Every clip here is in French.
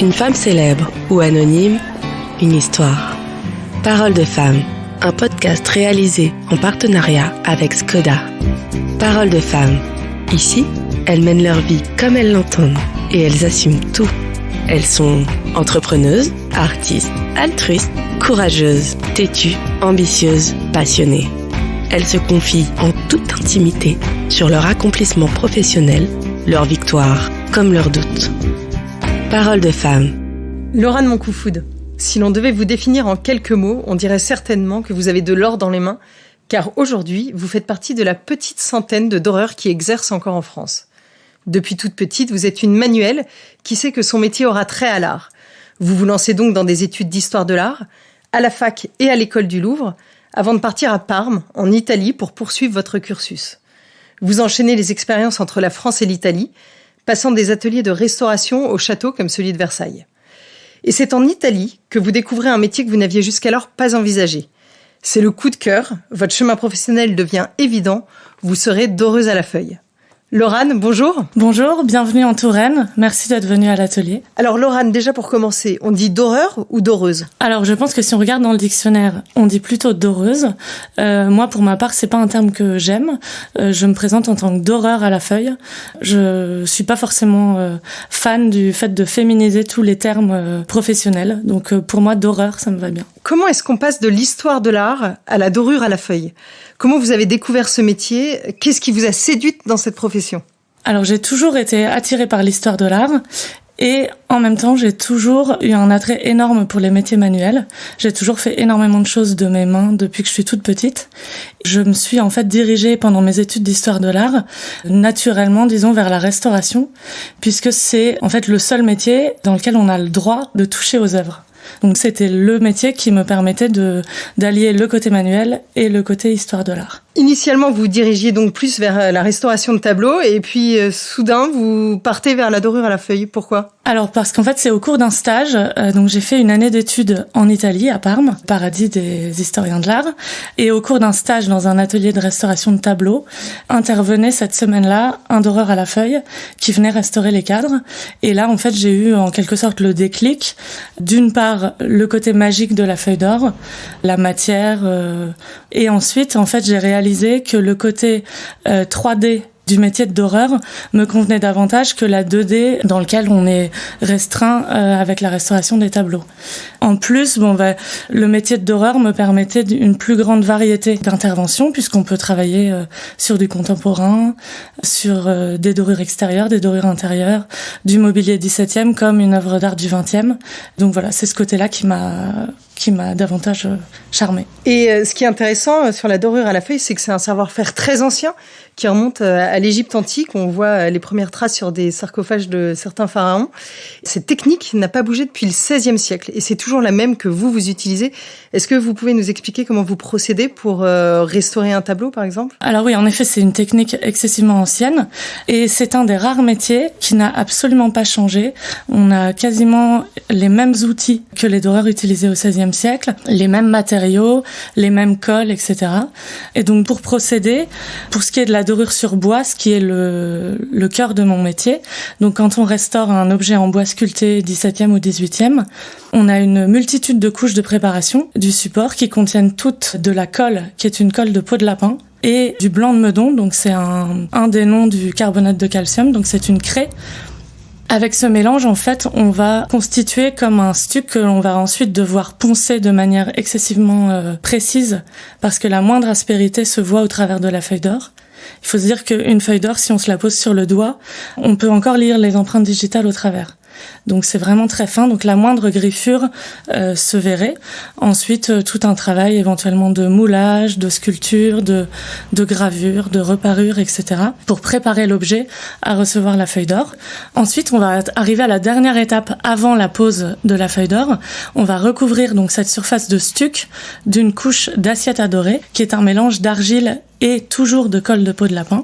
Une femme célèbre ou anonyme, une histoire. Parole de femme, un podcast réalisé en partenariat avec Skoda. Parole de femme. Ici, elles mènent leur vie comme elles l'entendent et elles assument tout. Elles sont entrepreneuses, artistes, altruistes, courageuses, têtues, ambitieuses, passionnées. Elles se confient en toute intimité sur leur accomplissement professionnel, leurs victoires comme leurs doutes. Parole de femme. Laurane Moncoufoud, si l'on devait vous définir en quelques mots, on dirait certainement que vous avez de l'or dans les mains, car aujourd'hui, vous faites partie de la petite centaine de doreurs qui exercent encore en France. Depuis toute petite, vous êtes une manuelle qui sait que son métier aura trait à l'art. Vous vous lancez donc dans des études d'histoire de l'art, à la fac et à l'école du Louvre, avant de partir à Parme, en Italie, pour poursuivre votre cursus. Vous enchaînez les expériences entre la France et l'Italie, passant des ateliers de restauration au château comme celui de Versailles. Et c'est en Italie que vous découvrez un métier que vous n'aviez jusqu'alors pas envisagé. C'est le coup de cœur, votre chemin professionnel devient évident, vous serez doreuse à la feuille. Laurane, bonjour. Bonjour, bienvenue en Touraine. Merci d'être venue à l'atelier. Alors Laurane, déjà pour commencer, on dit doreur ou doreuse ? Alors je pense que si on regarde dans le dictionnaire, on dit plutôt doreuse. Moi, pour ma part, c'est pas un terme que j'aime. Je me présente en tant que doreur à la feuille. Je suis pas forcément fan du fait de féminiser tous les termes professionnels. Donc pour moi, doreur, ça me va bien. Comment est-ce qu'on passe de l'histoire de l'art à la dorure à la feuille ? Comment vous avez découvert ce métier ? Qu'est-ce qui vous a séduite dans cette profession ? Alors j'ai toujours été attirée par l'histoire de l'art et en même temps j'ai toujours eu un attrait énorme pour les métiers manuels. J'ai toujours fait énormément de choses de mes mains depuis que je suis toute petite. Je me suis en fait dirigée pendant mes études d'histoire de l'art naturellement, disons, vers la restauration, puisque c'est en fait le seul métier dans lequel on a le droit de toucher aux œuvres. Donc c'était le métier qui me permettait d'allier le côté manuel et le côté histoire de l'art. Initialement, vous dirigiez donc plus vers la restauration de tableaux et puis soudain, vous partez vers la dorure à la feuille. Pourquoi ? Alors parce qu'en fait, c'est au cours d'un stage. Donc j'ai fait une année d'études en Italie, à Parme, paradis des historiens de l'art. Et au cours d'un stage dans un atelier de restauration de tableaux, intervenait cette semaine-là un doreur à la feuille qui venait restaurer les cadres. Et là, en fait, j'ai eu en quelque sorte le déclic. D'une part, le côté magique de la feuille d'or, la matière. Et ensuite, en fait, j'ai réalisé que le côté 3D du métier de doreur me convenait davantage que la 2D dans lequel on est restreint avec la restauration des tableaux. En plus, le métier de doreur me permettait une plus grande variété d'interventions puisqu'on peut travailler sur du contemporain, sur des dorures extérieures, des dorures intérieures, du mobilier 17e comme une œuvre d'art du 20e. Donc voilà, c'est ce côté-là qui m'a davantage charmée. Et ce qui est intéressant sur la dorure à la feuille, c'est que c'est un savoir-faire très ancien qui remonte à l'Égypte antique. On voit les premières traces sur des sarcophages de certains pharaons. Cette technique n'a pas bougé depuis le XVIe siècle et c'est toujours la même que vous utilisez. Est-ce que vous pouvez nous expliquer comment vous procédez pour restaurer un tableau, par exemple ? Alors oui, en effet, c'est une technique excessivement ancienne et c'est un des rares métiers qui n'a absolument pas changé. On a quasiment les mêmes outils que les doreurs utilisaient au XVIe siècle, les mêmes matériaux, les mêmes colles, etc. Et donc pour procéder, pour ce qui est de la dorure sur bois, ce qui est le cœur de mon métier, donc quand on restaure un objet en bois sculpté 17e ou 18e, on a une multitude de couches de préparation du support qui contiennent toutes de la colle, qui est une colle de peau de lapin, et du blanc de meudon, donc c'est un des noms du carbonate de calcium, donc c'est une craie. Avec ce mélange, en fait, on va constituer comme un stuc que l'on va ensuite devoir poncer de manière excessivement précise parce que la moindre aspérité se voit au travers de la feuille d'or. Il faut se dire qu'une feuille d'or, si on se la pose sur le doigt, on peut encore lire les empreintes digitales au travers. Donc c'est vraiment très fin, donc la moindre griffure se verrait. Ensuite, tout un travail éventuellement de moulage, de sculpture, de gravure, de reparure, etc. pour préparer l'objet à recevoir la feuille d'or. Ensuite, on va arriver à la dernière étape avant la pose de la feuille d'or. On va recouvrir donc cette surface de stuc d'une couche d'assiette à dorer, qui est un mélange d'argile et toujours de colle de peau de lapin.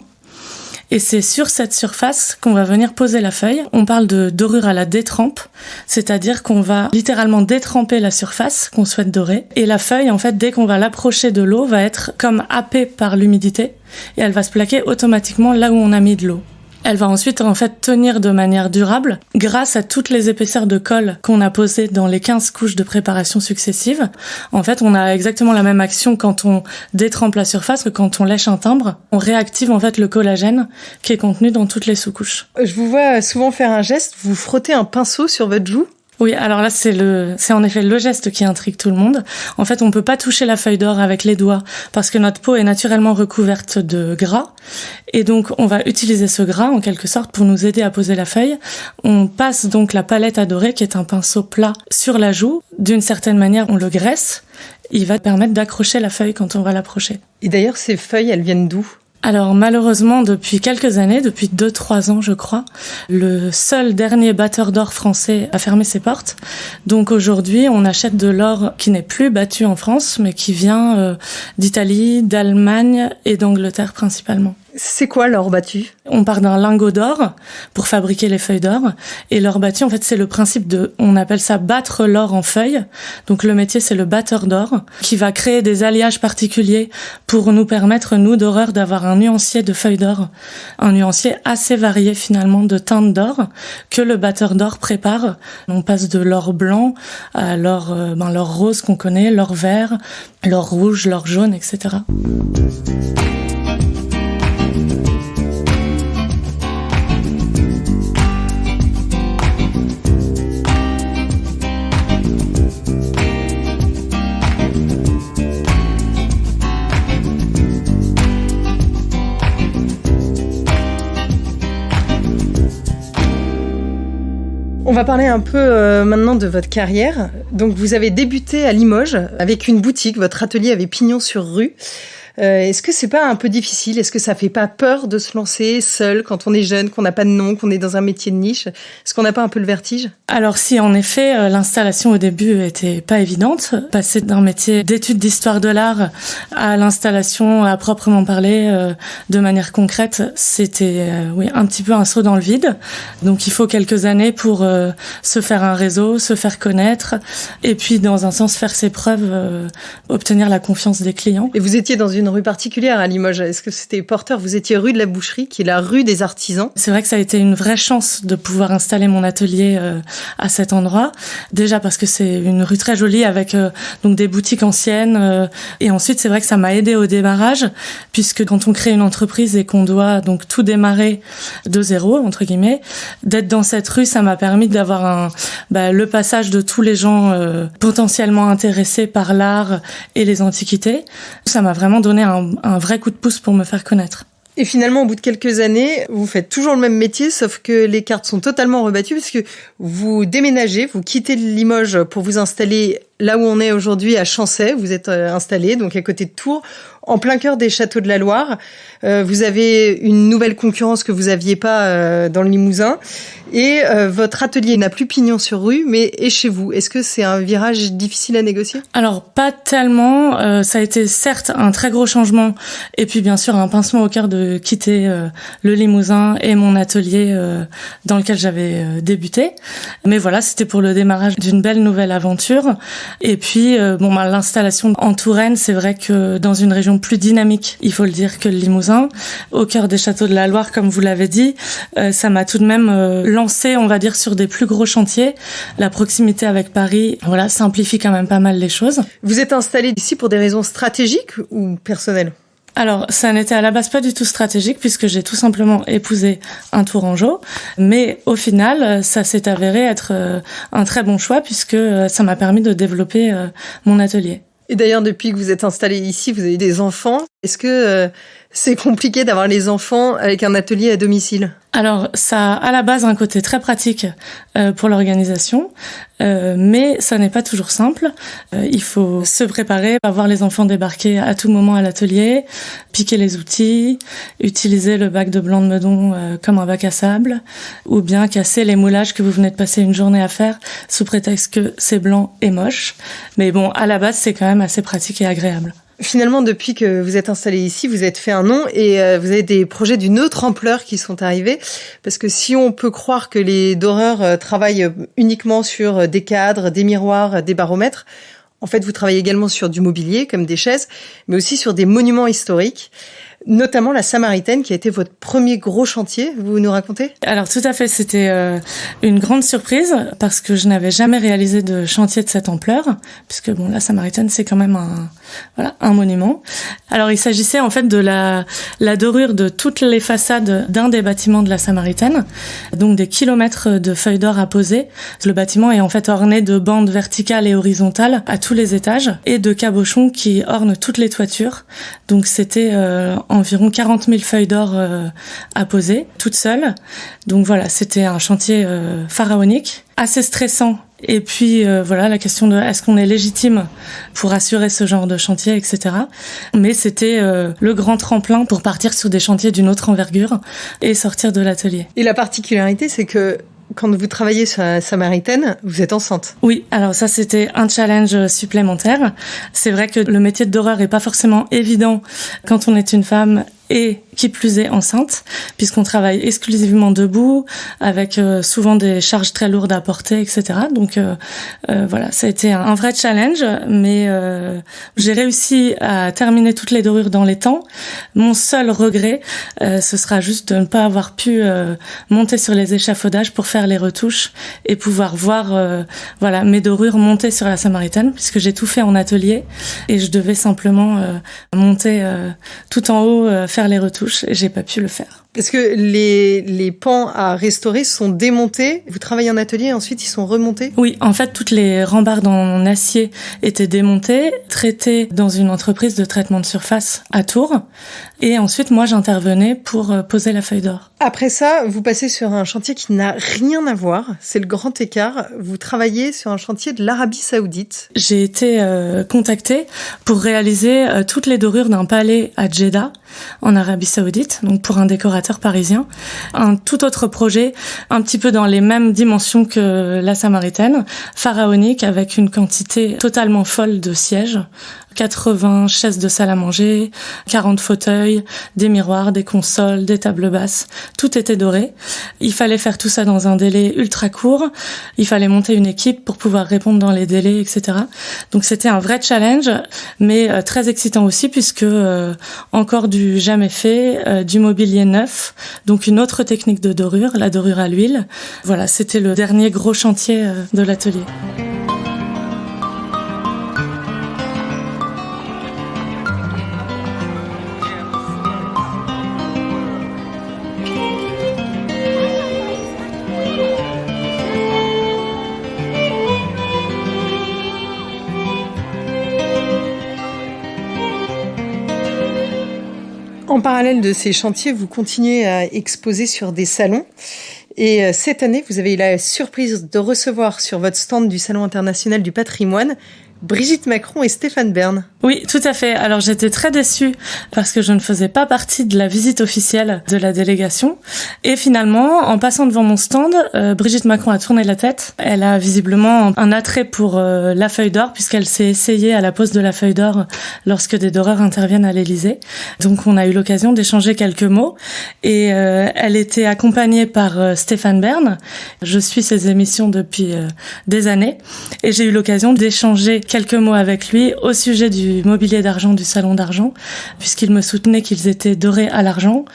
Et c'est sur cette surface qu'on va venir poser la feuille. On parle de dorure à la détrempe, c'est-à-dire qu'on va littéralement détremper la surface qu'on souhaite dorer. Et la feuille, en fait, dès qu'on va l'approcher de l'eau, va être comme happée par l'humidité et elle va se plaquer automatiquement là où on a mis de l'eau. Elle va ensuite en fait tenir de manière durable grâce à toutes les épaisseurs de colle qu'on a posées dans les 15 couches de préparation successives. En fait, on a exactement la même action quand on détrempe la surface que quand on lèche un timbre. On réactive en fait le collagène qui est contenu dans toutes les sous-couches. Je vous vois souvent faire un geste, vous frottez un pinceau sur votre joue. Oui, alors là, c'est en effet le geste qui intrigue tout le monde. En fait, on peut pas toucher la feuille d'or avec les doigts parce que notre peau est naturellement recouverte de gras. Et donc, on va utiliser ce gras, en quelque sorte, pour nous aider à poser la feuille. On passe donc la palette à dorer, qui est un pinceau plat, sur la joue. D'une certaine manière, on le graisse. Il va permettre d'accrocher la feuille quand on va l'approcher. Et d'ailleurs, ces feuilles, elles viennent d'où ? Alors malheureusement, depuis quelques années, depuis 2-3 ans je crois, le seul dernier batteur d'or français a fermé ses portes. Donc aujourd'hui, on achète de l'or qui n'est plus battu en France, mais qui vient d'Italie, d'Allemagne et d'Angleterre principalement. C'est quoi l'or battu ? On part d'un lingot d'or pour fabriquer les feuilles d'or. Et l'or battu, en fait, c'est le principe on appelle ça battre l'or en feuilles. Donc le métier, c'est le batteur d'or qui va créer des alliages particuliers pour nous permettre, nous, doreurs, d'avoir un nuancier de feuilles d'or. Un nuancier assez varié, finalement, de teintes d'or que le batteur d'or prépare. On passe de l'or blanc à l'or rose qu'on connaît, l'or vert, l'or rouge, l'or jaune, etc. On va parler un peu maintenant de votre carrière. Donc vous avez débuté à Limoges avec une boutique, votre atelier avait pignon sur rue. Est-ce que c'est pas un peu difficile ? Est-ce que ça fait pas peur de se lancer seul quand on est jeune, qu'on n'a pas de nom, qu'on est dans un métier de niche ? Est-ce qu'on n'a pas un peu le vertige ? Alors si, en effet, l'installation au début était pas évidente. Passer d'un métier d'études d'histoire de l'art à l'installation à proprement parler de manière concrète, c'était un petit peu un saut dans le vide. Donc il faut quelques années pour se faire un réseau, se faire connaître et puis dans un sens faire ses preuves, obtenir la confiance des clients. Et vous étiez dans une rue particulière à Limoges. Est-ce que c'était porteur ? Vous étiez rue de la Boucherie, qui est la rue des artisans. C'est vrai que ça a été une vraie chance de pouvoir installer mon atelier à cet endroit. Déjà parce que c'est une rue très jolie avec donc des boutiques anciennes. Et ensuite, c'est vrai que ça m'a aidé au démarrage, puisque quand on crée une entreprise et qu'on doit donc tout démarrer de zéro, entre guillemets, d'être dans cette rue, ça m'a permis d'avoir le passage de tous les gens potentiellement intéressés par l'art et les antiquités. Ça m'a vraiment donné un vrai coup de pouce pour me faire connaître. Et finalement, au bout de quelques années, vous faites toujours le même métier, sauf que les cartes sont totalement rebattues, parce que vous déménagez, vous quittez Limoges pour vous installer là où on est aujourd'hui, à Chancey. Vous êtes installé, donc à côté de Tours, en plein cœur des châteaux de la Loire. Vous avez une nouvelle concurrence que vous aviez pas dans le Limousin. Et votre atelier n'a plus pignon sur rue, mais est chez vous. Est-ce que c'est un virage difficile à négocier ? Alors, pas tellement. Ça a été certes un très gros changement. Et puis, bien sûr, un pincement au cœur de quitter le Limousin et mon atelier dans lequel j'avais débuté. Mais voilà, c'était pour le démarrage d'une belle nouvelle aventure. Et puis, l'installation en Touraine, c'est vrai que dans une région plus dynamique, il faut le dire, que le Limousin, au cœur des châteaux de la Loire, comme vous l'avez dit, ça m'a tout de même lancé, on va dire, sur des plus gros chantiers. La proximité avec Paris, simplifie quand même pas mal les choses. Vous êtes installé ici pour des raisons stratégiques ou personnelles ? Alors, ça n'était à la base pas du tout stratégique puisque j'ai tout simplement épousé un Tourangeau. Mais au final, ça s'est avéré être un très bon choix puisque ça m'a permis de développer mon atelier. Et d'ailleurs, depuis que vous êtes installé ici, vous avez des enfants. Est-ce que c'est compliqué d'avoir les enfants avec un atelier à domicile ? Alors, ça a à la base un côté très pratique pour l'organisation, mais ça n'est pas toujours simple. Il faut se préparer à voir les enfants débarquer à tout moment à l'atelier, piquer les outils, utiliser le bac de blanc de Meudon comme un bac à sable, ou bien casser les moulages que vous venez de passer une journée à faire sous prétexte que c'est blanc et moche. Mais bon, à la base, c'est quand même assez pratique et agréable. Finalement, depuis que vous êtes installé ici, vous êtes fait un nom et vous avez des projets d'une autre ampleur qui sont arrivés. Parce que si on peut croire que les doreurs travaillent uniquement sur des cadres, des miroirs, des baromètres, en fait, vous travaillez également sur du mobilier, comme des chaises, mais aussi sur des monuments historiques. notamment la Samaritaine qui a été votre premier gros chantier. Vous nous racontez ? Alors tout à fait, c'était une grande surprise parce que je n'avais jamais réalisé de chantier de cette ampleur, puisque bon, la Samaritaine c'est quand même un monument. Alors il s'agissait en fait de la dorure de toutes les façades d'un des bâtiments de la Samaritaine, donc des kilomètres de feuilles d'or à poser. Le bâtiment est en fait orné de bandes verticales et horizontales à tous les étages et de cabochons qui ornent toutes les toitures. Donc c'était environ 40 000 feuilles d'or à poser, toutes seules. Donc voilà, c'était un chantier pharaonique, assez stressant. Et puis voilà, la question de est-ce qu'on est légitime pour assurer ce genre de chantier, etc. Mais c'était le grand tremplin pour partir sur des chantiers d'une autre envergure et sortir de l'atelier. Et la particularité, c'est que quand vous travaillez sur la Samaritaine, vous êtes enceinte. Oui, alors ça c'était un challenge supplémentaire. C'est vrai que le métier de doreur est pas forcément évident quand on est une femme et qui plus est enceinte, puisqu'on travaille exclusivement debout, avec souvent des charges très lourdes à porter, etc. Donc voilà, ça a été un vrai challenge, mais j'ai réussi à terminer toutes les dorures dans les temps. Mon seul regret, ce sera juste de ne pas avoir pu monter sur les échafaudages pour faire les retouches et pouvoir voir voilà mes dorures montées sur la Samaritaine, puisque j'ai tout fait en atelier et je devais simplement monter tout en haut, faire les retouches, et j'ai pas pu le faire. Est-ce que les pans à restaurer sont démontés ? Vous travaillez en atelier et ensuite ils sont remontés ? Oui, en fait, toutes les rambardes en acier étaient démontées, traitées dans une entreprise de traitement de surface à Tours. Et ensuite, moi, j'intervenais pour poser la feuille d'or. Après ça, vous passez sur un chantier qui n'a rien à voir. C'est le grand écart. Vous travaillez sur un chantier de l'Arabie Saoudite. J'ai été contactée pour réaliser toutes les dorures d'un palais à Jeddah, en Arabie Saoudite, donc pour un décorateur parisien. Un tout autre projet, un petit peu dans les mêmes dimensions que la Samaritaine, pharaonique, avec une quantité totalement folle de sièges. 80 chaises de salle à manger, 40 fauteuils, des miroirs, des consoles, des tables basses. Tout était doré. Il fallait faire tout ça dans un délai ultra court. Il fallait monter une équipe pour pouvoir répondre dans les délais, etc. Donc c'était un vrai challenge, mais très excitant aussi puisque encore du jamais fait, du mobilier neuf, donc une autre technique de dorure, la dorure à l'huile. Voilà, c'était le dernier gros chantier de l'atelier. En parallèle de ces chantiers, vous continuez à exposer sur des salons. Et cette année, vous avez eu la surprise de recevoir sur votre stand du Salon international du patrimoine Brigitte Macron et Stéphane Bern. Oui, tout à fait. Alors j'étais très déçue parce que je ne faisais pas partie de la visite officielle de la délégation. Et finalement, en passant devant mon stand, Brigitte Macron a tourné la tête. Elle a visiblement un attrait pour la feuille d'or puisqu'elle s'est essayée à la pose de la feuille d'or lorsque des doreurs interviennent à l'Élysée. Donc on a eu l'occasion d'échanger quelques mots. Et elle était accompagnée par Stéphane Bern. Je suis ses émissions depuis des années. Et j'ai eu l'occasion d'échanger quelques mots avec lui au sujet du mobilier d'argent du Salon d'Argent, puisqu'il me soutenait qu'ils étaient dorés à l'argent,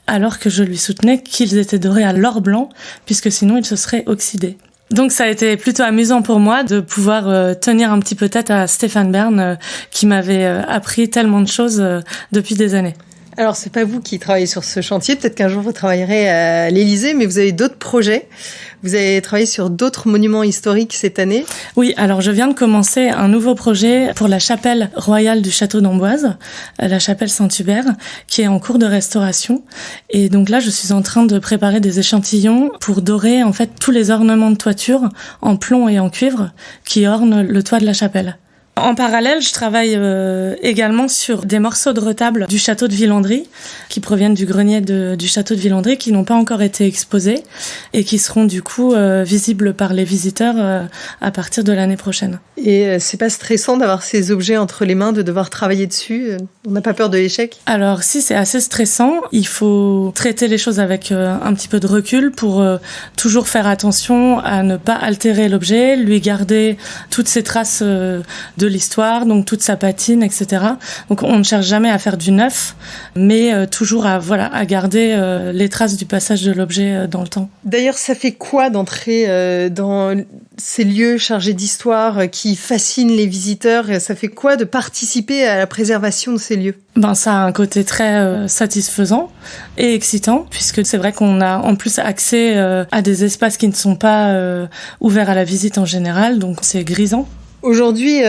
alors que je lui soutenais qu'ils étaient dorés à l'or blanc, puisque sinon ils se seraient oxydés. Donc ça a été plutôt amusant pour moi de pouvoir tenir un petit peu tête à Stéphane Bern, qui m'avait appris tellement de choses depuis des années. Alors, c'est pas vous qui travaillez sur ce chantier. Peut-être qu'un jour vous travaillerez à l'Élysée, mais vous avez d'autres projets. Vous avez travaillé sur d'autres monuments historiques cette année. Oui, alors je viens de commencer un nouveau projet pour la chapelle royale du château d'Amboise, la chapelle Saint-Hubert, qui est en cours de restauration. Et donc là, je suis en train de préparer des échantillons pour dorer en fait tous les ornements de toiture en plomb et en cuivre qui ornent le toit de la chapelle. En parallèle, je travaille également sur des morceaux de retable du château de Villandry qui proviennent du grenier du château de Villandry, qui n'ont pas encore été exposés et qui seront du coup visibles par les visiteurs à partir de l'année prochaine. Et c'est pas stressant d'avoir ces objets entre les mains, de devoir travailler dessus ? On n'a pas peur de l'échec ? Alors si, c'est assez stressant. Il faut traiter les choses avec un petit peu de recul pour toujours faire attention à ne pas altérer l'objet, lui garder toutes ses traces de de l'histoire, donc toute sa patine, etc. Donc on ne cherche jamais à faire du neuf, mais toujours à garder les traces du passage de l'objet dans le temps. D'ailleurs, ça fait quoi d'entrer dans ces lieux chargés d'histoire qui fascinent les visiteurs? Ça fait quoi de participer à la préservation de ces lieux? Ça a un côté très satisfaisant et excitant, puisque c'est vrai qu'on a en plus accès à des espaces qui ne sont pas ouverts à la visite en général, donc c'est grisant. Aujourd'hui,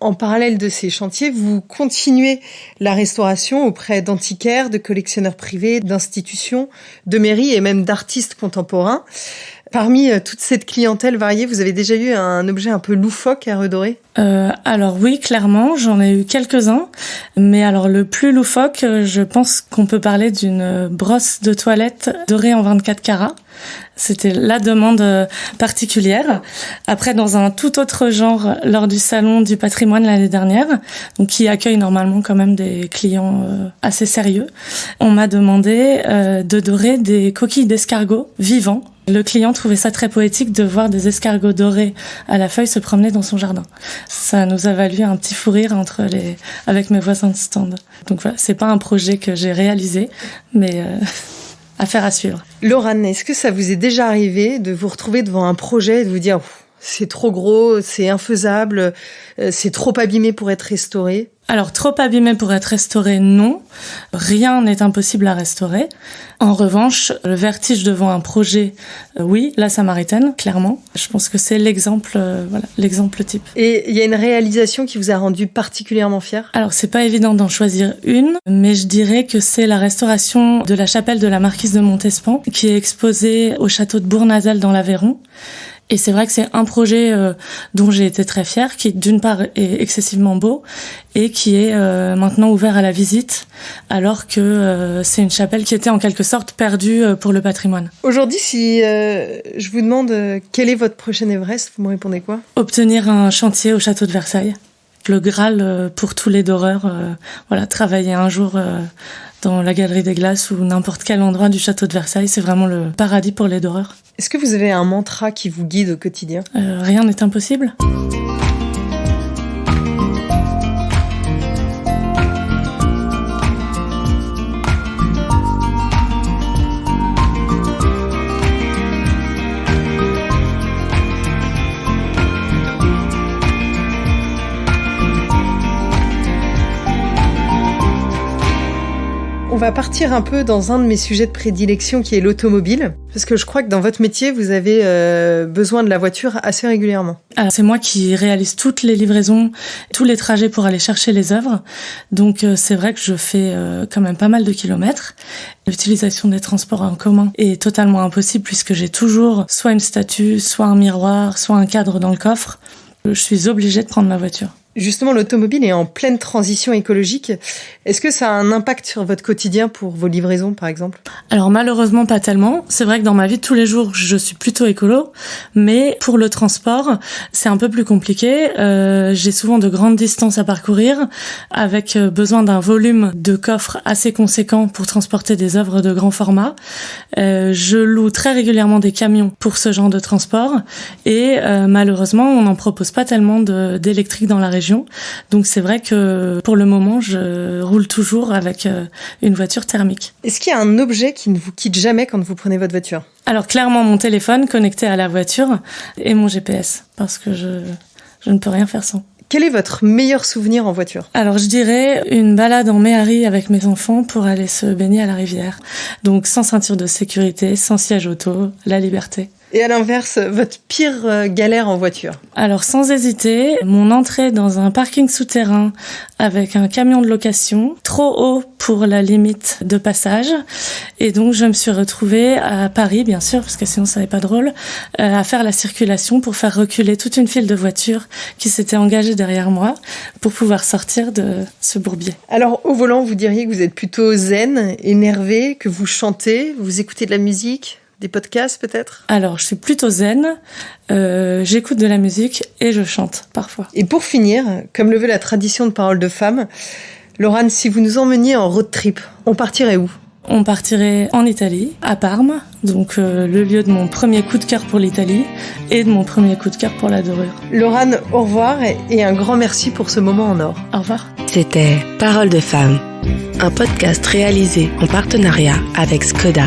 en parallèle de ces chantiers, vous continuez la restauration auprès d'antiquaires, de collectionneurs privés, d'institutions, de mairies et même d'artistes contemporains. Parmi toute cette clientèle variée, vous avez déjà eu un objet un peu loufoque à redorer? Alors oui, clairement, j'en ai eu quelques-uns. Mais alors le plus loufoque, je pense qu'on peut parler d'une brosse de toilette dorée en 24 carats. C'était la demande particulière. Après, dans un tout autre genre, lors du salon du patrimoine l'année dernière, donc qui accueille normalement quand même des clients assez sérieux, on m'a demandé de dorer des coquilles d'escargots vivants. Le client trouvait ça très poétique de voir des escargots dorés à la feuille se promener dans son jardin. Ça nous a valu un petit fou rire avec mes voisins de stand. Donc voilà, c'est pas un projet que j'ai réalisé, mais affaire à suivre. Laurane, est-ce que ça vous est déjà arrivé de vous retrouver devant un projet et de vous dire c'est trop gros, c'est infaisable, c'est trop abîmé pour être restauré? Alors, trop abîmé pour être restauré, non. Rien n'est impossible à restaurer. En revanche, le vertige devant un projet, oui, la Samaritaine, clairement. Je pense que c'est l'exemple type. Et il y a une réalisation qui vous a rendu particulièrement fière? Alors, c'est pas évident d'en choisir une, mais je dirais que c'est la restauration de la chapelle de la Marquise de Montespan, qui est exposée au château de Bournazel dans l'Aveyron. Et c'est vrai que c'est un projet dont j'ai été très fière, qui d'une part est excessivement beau et qui est maintenant ouvert à la visite, alors que c'est une chapelle qui était en quelque sorte perdue pour le patrimoine. Aujourd'hui, si je vous demande quel est votre prochain Everest, vous me répondez quoi? Obtenir un chantier au château de Versailles. Le Graal pour tous les doreurs, travailler un jour dans la Galerie des Glaces ou n'importe quel endroit du château de Versailles, c'est vraiment le paradis pour les doreurs. Est-ce que vous avez un mantra qui vous guide au quotidien? Rien n'est impossible. On va partir un peu dans un de mes sujets de prédilection qui est l'automobile, parce que je crois que dans votre métier, vous avez besoin de la voiture assez régulièrement. Alors, c'est moi qui réalise toutes les livraisons, tous les trajets pour aller chercher les œuvres. Donc c'est vrai que je fais quand même pas mal de kilomètres. L'utilisation des transports en commun est totalement impossible puisque j'ai toujours soit une statue, soit un miroir, soit un cadre dans le coffre. Je suis obligée de prendre ma voiture. Justement, l'automobile est en pleine transition écologique. Est-ce que ça a un impact sur votre quotidien pour vos livraisons, par exemple? Alors malheureusement pas tellement. C'est vrai que dans ma vie de tous les jours, je suis plutôt écolo, mais pour le transport, c'est un peu plus compliqué. J'ai souvent de grandes distances à parcourir, avec besoin d'un volume de coffre assez conséquent pour transporter des œuvres de grand format. Je loue très régulièrement des camions pour ce genre de transport, et malheureusement, on n'en propose pas tellement d'électrique dans la région. Donc c'est vrai que pour le moment, je roule toujours avec une voiture thermique. Est-ce qu'il y a un objet qui ne vous quitte jamais quand vous prenez votre voiture? Alors clairement mon téléphone connecté à la voiture et mon GPS, parce que je ne peux rien faire sans. Quel est votre meilleur souvenir en voiture? Alors je dirais une balade en Méhari avec mes enfants pour aller se baigner à la rivière. Donc sans ceinture de sécurité, sans siège auto, la liberté. Et à l'inverse, votre pire galère en voiture? Alors sans hésiter, mon entrée dans un parking souterrain avec un camion de location, trop haut pour la limite de passage. Et donc je me suis retrouvée à Paris, bien sûr, parce que sinon ça n'est pas drôle, à faire la circulation pour faire reculer toute une file de voitures qui s'étaient engagées derrière moi pour pouvoir sortir de ce bourbier. Alors au volant, vous diriez que vous êtes plutôt zen, énervé, que vous chantez, vous écoutez de la musique? Des podcasts peut-être? Alors, je suis plutôt zen, j'écoute de la musique et je chante parfois. Et pour finir, comme le veut la tradition de Parole de Femme, Laurane, si vous nous emmeniez en road trip, on partirait où? On partirait en Italie, à Parme, donc le lieu de mon premier coup de cœur pour l'Italie et de mon premier coup de cœur pour la dorure. Laurane, au revoir et un grand merci pour ce moment en or. Au revoir. C'était Parole de femme, un podcast réalisé en partenariat avec Skoda.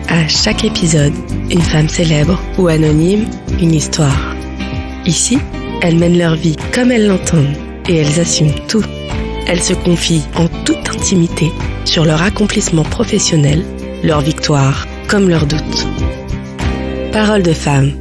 À chaque épisode, une femme célèbre ou anonyme, une histoire. Ici, elles mènent leur vie comme elles l'entendent et elles assument tout. Elles se confient en toute intimité sur leur accomplissement professionnel, leurs victoires comme leurs doutes. Parole de femme.